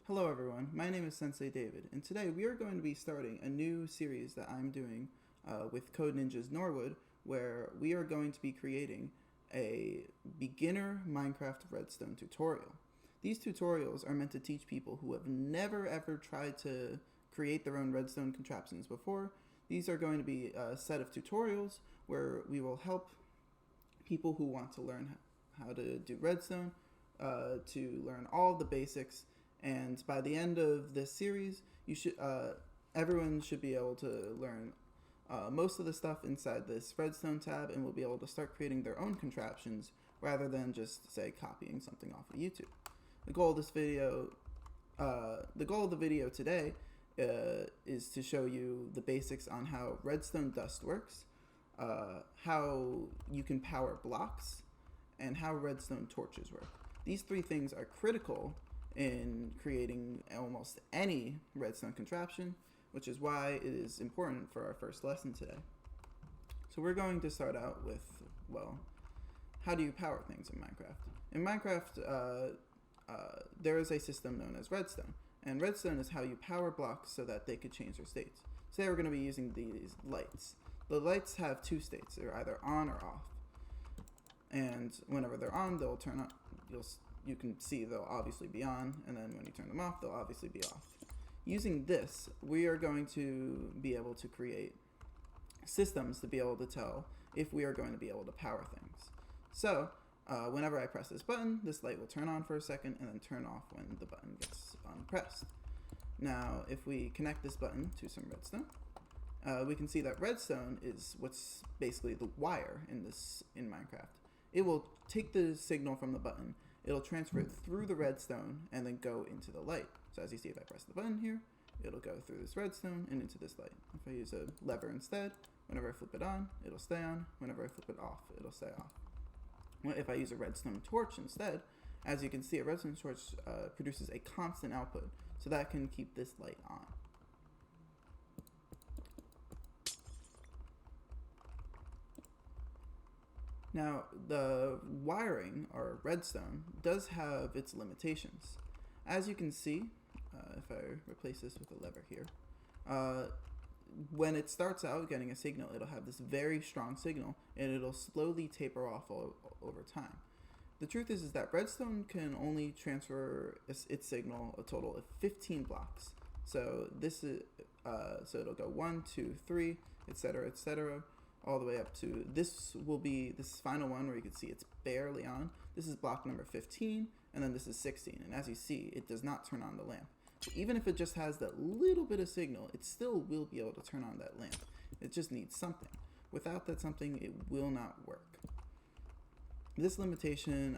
Hello everyone, my name is Sensei David, and today we are going to be starting a new series that I'm doing with Code Ninjas Norwood, where we are going to be creating a Beginner Minecraft Redstone tutorial. These tutorials are meant to teach people who have never ever tried to create their own redstone contraptions before. These are going to be a set of tutorials where we will help people who want to learn how to do redstone, to learn all the basics. And by the end of this series, everyone should be able to learn most of the stuff inside this redstone tab, and will be able to start creating their own contraptions rather than just, say, copying something off of YouTube. The goal of the video today is to show you the basics on how redstone dust works, how you can power blocks, and how redstone torches work. These three things are critical in creating almost any redstone contraption, which is why it is important for our first lesson today. So we're going to start out with, well, how do you power things in Minecraft? In Minecraft, there is a system known as redstone, and redstone is how you power blocks so that they could change their states. Today we're going to be using these lights. The lights have two states. They're either on or off, and whenever they're on, they'll turn on. You can see they'll obviously be on, and then when you turn them off, they'll obviously be off. Using this, we are going to be able to create systems to be able to tell if we are going to be able to power things. So, whenever I press this button, this light will turn on for a second and then turn off when the button gets unpressed. Now, if we connect this button to some redstone, we can see that redstone is what's basically the wire in Minecraft. It will take the signal from the button, it'll transfer it through the redstone and then go into the light. So as you see, if I press the button here, it'll go through this redstone and into this light. If I use a lever instead, whenever I flip it on, it'll stay on. Whenever I flip it off, it'll stay off. If I use a redstone torch instead, as you can see, a redstone torch produces a constant output, so that can keep this light on. Now, the wiring, or redstone, does have its limitations. As you can see, if I replace this with a lever here, when it starts out getting a signal, it'll have this very strong signal, and it'll slowly taper off over time. The truth is that redstone can only transfer its signal a total of 15 blocks. So this is, so it'll go 1, 2, 3, etc., all the way up to this final one where you can see it's barely on. This is block number 15, and then this is 16. And as you see, it does not turn on the lamp. So even if it just has that little bit of signal, it still will be able to turn on that lamp. It just needs something. Without that something, it will not work. This limitation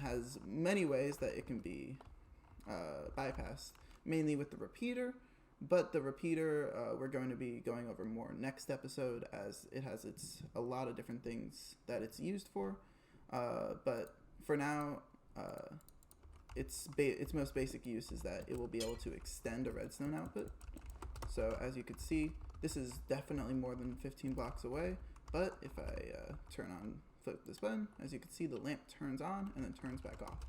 has many ways that it can be bypassed, mainly with the repeater. But the repeater, we're going to be going over more next episode, as it has a lot of different things that it's used for. But for now, its most basic use is that it will be able to extend a redstone output. So as you can see, this is definitely more than 15 blocks away. But if I flip this button, as you can see, the lamp turns on and then turns back off.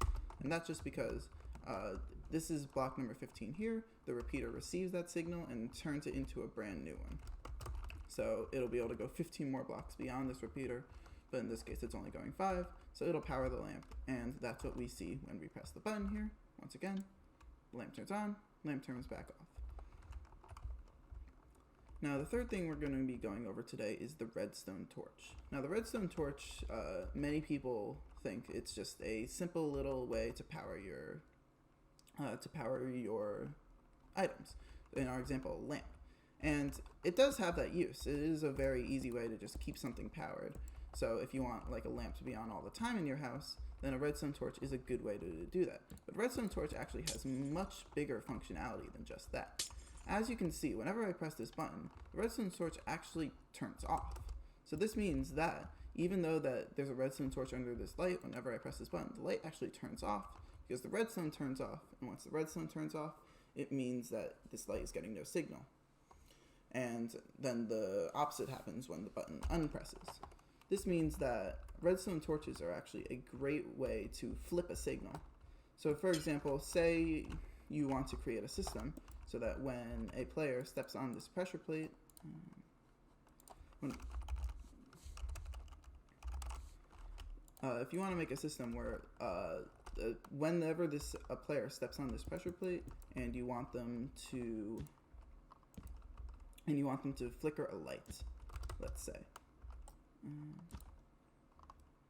And that's just because this is block number 15 here. The repeater receives that signal and turns it into a brand new one. So it'll be able to go 15 more blocks beyond this repeater, but in this case it's only going 5, so it'll power the lamp, and that's what we see when we press the button here. Once again, the lamp turns on, lamp turns back off. Now the third thing we're going to be going over today is the redstone torch. Now the redstone torch, many people think it's just a simple little way to power your items. In our example, a lamp. And it does have that use. It is a very easy way to just keep something powered. So if you want like a lamp to be on all the time in your house, then a redstone torch is a good way to do that. But redstone torch actually has much bigger functionality than just that. As you can see, whenever I press this button, the redstone torch actually turns off. So this means that even though that there's a redstone torch under this light, whenever I press this button, the light actually turns off because the redstone turns off. And once the redstone turns off, it means that this light is getting no signal. And then the opposite happens when the button unpresses. This means that redstone torches are actually a great way to flip a signal. So for example, say you want to create a system so that when a player steps on this pressure plate, if you want to make a system where whenever a player steps on this pressure plate and you want them to flicker a light, let's say.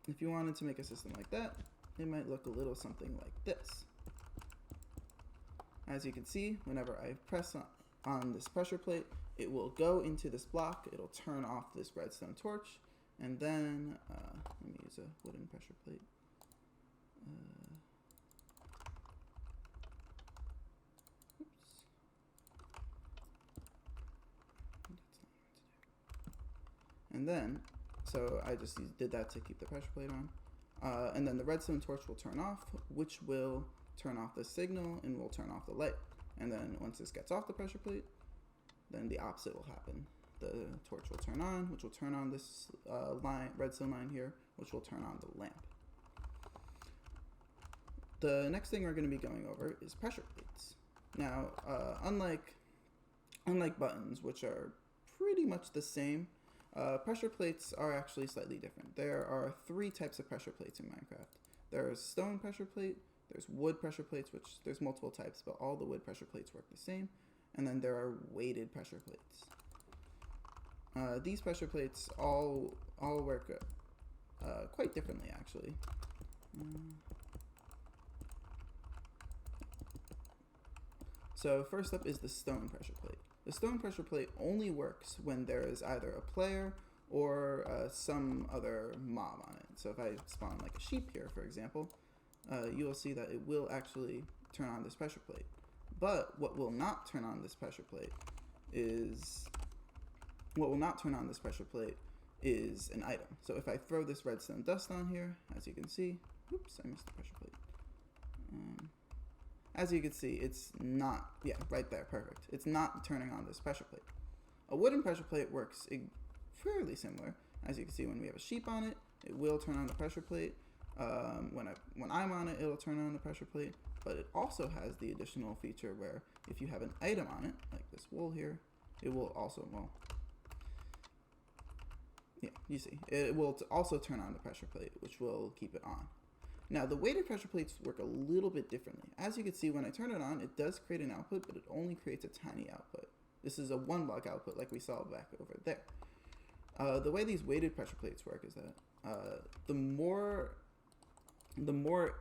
If you wanted to make a system like that, it might look a little something like this. As you can see, whenever I press on this pressure plate, it will go into this block, it'll turn off this redstone torch, and then, let me use a wooden pressure plate. And then, so I just did that to keep the pressure plate on. And then the redstone torch will turn off, which will turn off the signal and will turn off the light. And then once this gets off the pressure plate, then the opposite will happen. The torch will turn on, which will turn on this redstone line here, which will turn on the lamp. The next thing we're going to be going over is pressure plates. Now, unlike buttons, which are pretty much the same, pressure plates are actually slightly different. There are 3 types of pressure plates in Minecraft. There's stone pressure plate, there's wood pressure plates, which there's multiple types, but all the wood pressure plates work the same. And then there are weighted pressure plates. These pressure plates all work quite differently, actually. So first up is the stone pressure plate. The stone pressure plate only works when there is either a player or some other mob on it. So if I spawn like a sheep here, for example, you will see that it will actually turn on this pressure plate. But what will not turn on this pressure plate is an item. So if I throw this redstone dust on here, as you can see, oops, I missed the pressure plate. As you can see, it's not, yeah, right there, perfect. It's not turning on this pressure plate. A wooden pressure plate works fairly similar. As you can see, when we have a sheep on it, it will turn on the pressure plate. When I'm on it, it'll turn on the pressure plate. But it also has the additional feature where if you have an item on it, like this wool here, it will also, well, yeah, you see, it will also turn on the pressure plate, which will keep it on. Now, the weighted pressure plates work a little bit differently. As you can see, when I turn it on, it does create an output, but it only creates a tiny output. This is a 1 block output like we saw back over there. The way these weighted pressure plates work is that the more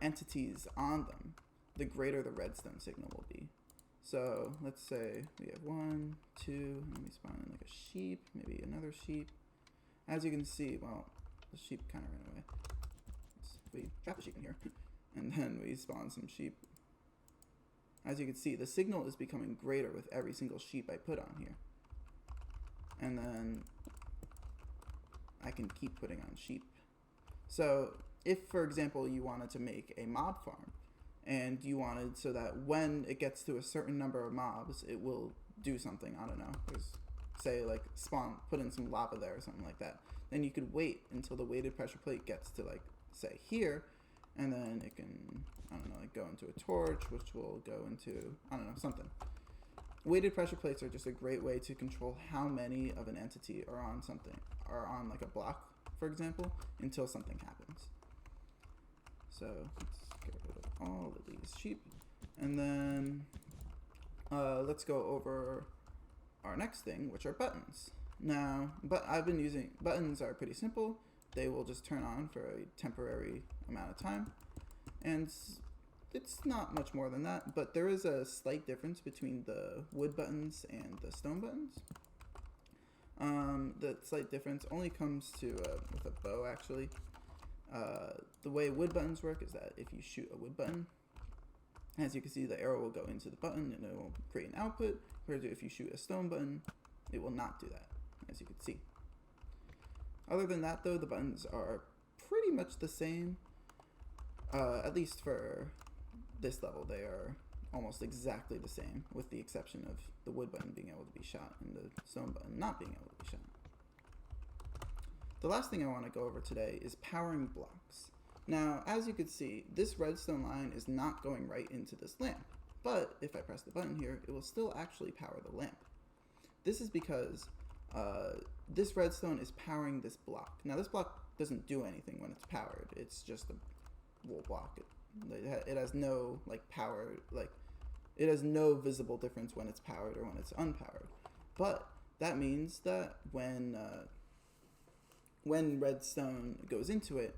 entities on them, the greater the redstone signal will be. So let's say we have 1, 2, and we spawn in like a sheep, maybe another sheep. As you can see, well, the sheep kind of ran away. We trap the sheep in here, and then we spawn some sheep. As you can see, the signal is becoming greater with every single sheep I put on here. And then I can keep putting on sheep. So if, for example, you wanted to make a mob farm, and you wanted so that when it gets to a certain number of mobs, it will do something, I don't know, say like put in some lava there or something like that. Then you could wait until the weighted pressure plate gets to like, say here, and then it can, I don't know, like go into a torch, which will go into, I don't know, something. Weighted pressure plates are just a great way to control how many of an entity are on something, are on like a block, for example, until something happens. So let's get rid of all of these sheep, and then let's go over our next thing, which are buttons. Now, buttons are pretty simple. They will just turn on for a temporary amount of time, and it's not much more than that, but there is a slight difference between the wood buttons and the stone buttons. The slight difference only comes to with a bow, actually. The way wood buttons work is that if you shoot a wood button, as you can see, the arrow will go into the button and it will create an output, whereas if you shoot a stone button, it will not do that, as you can see. Other than that, though, the buttons are pretty much the same, at least for this level. They are almost exactly the same, with the exception of the wood button being able to be shot and the stone button not being able to be shot. The last thing I want to go over today is powering blocks. Now, as you can see, this redstone line is not going right into this lamp, But if I press the button here, it will still actually power the lamp. This is because this redstone is powering this block. Now this block doesn't do anything when it's powered. It's just a wool block. It has no power, it has no visible difference when it's powered or when it's unpowered. But that means that when redstone goes into it,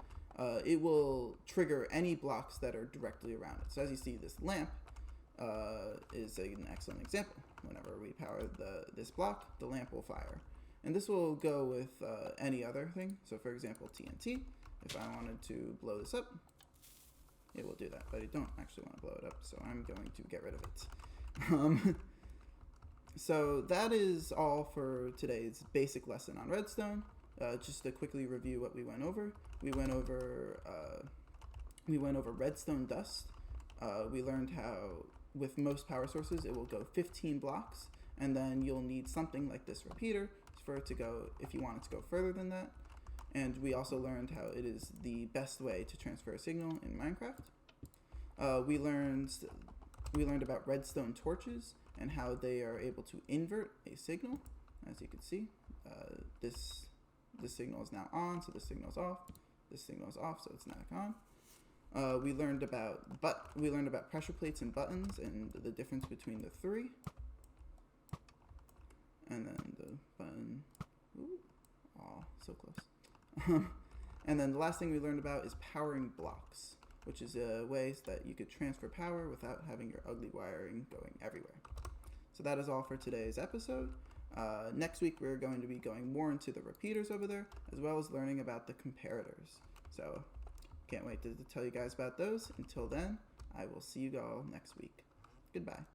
it will trigger any blocks that are directly around it. So as you see, this lamp is an excellent example. Whenever we power this block, the lamp will fire. And this will go with any other thing. So for example, TNT. If I wanted to blow this up, it will do that. But I don't actually want to blow it up, so I'm going to get rid of it. So that is all for today's basic lesson on redstone. Just to quickly review what we went over. We went over redstone dust. We learned how with most power sources it will go 15 blocks, and then you'll need something like this repeater for it to go if you want it to go further than that. And we also learned how it is the best way to transfer a signal in Minecraft. We learned about redstone torches and how they are able to invert a signal. As you can see, this signal is now on, so this signal is off. This signal is off, so it's not on. We learned about pressure plates and buttons and the difference between the three. And then the button. Ooh, aw, so close. And then the last thing we learned about is powering blocks, which is ways that you could transfer power without having your ugly wiring going everywhere. So that is all for today's episode. Next week we're going to be going more into the repeaters over there, as well as learning about the comparators. So can't wait to tell you guys about those. Until then, I will see you all next week. Goodbye.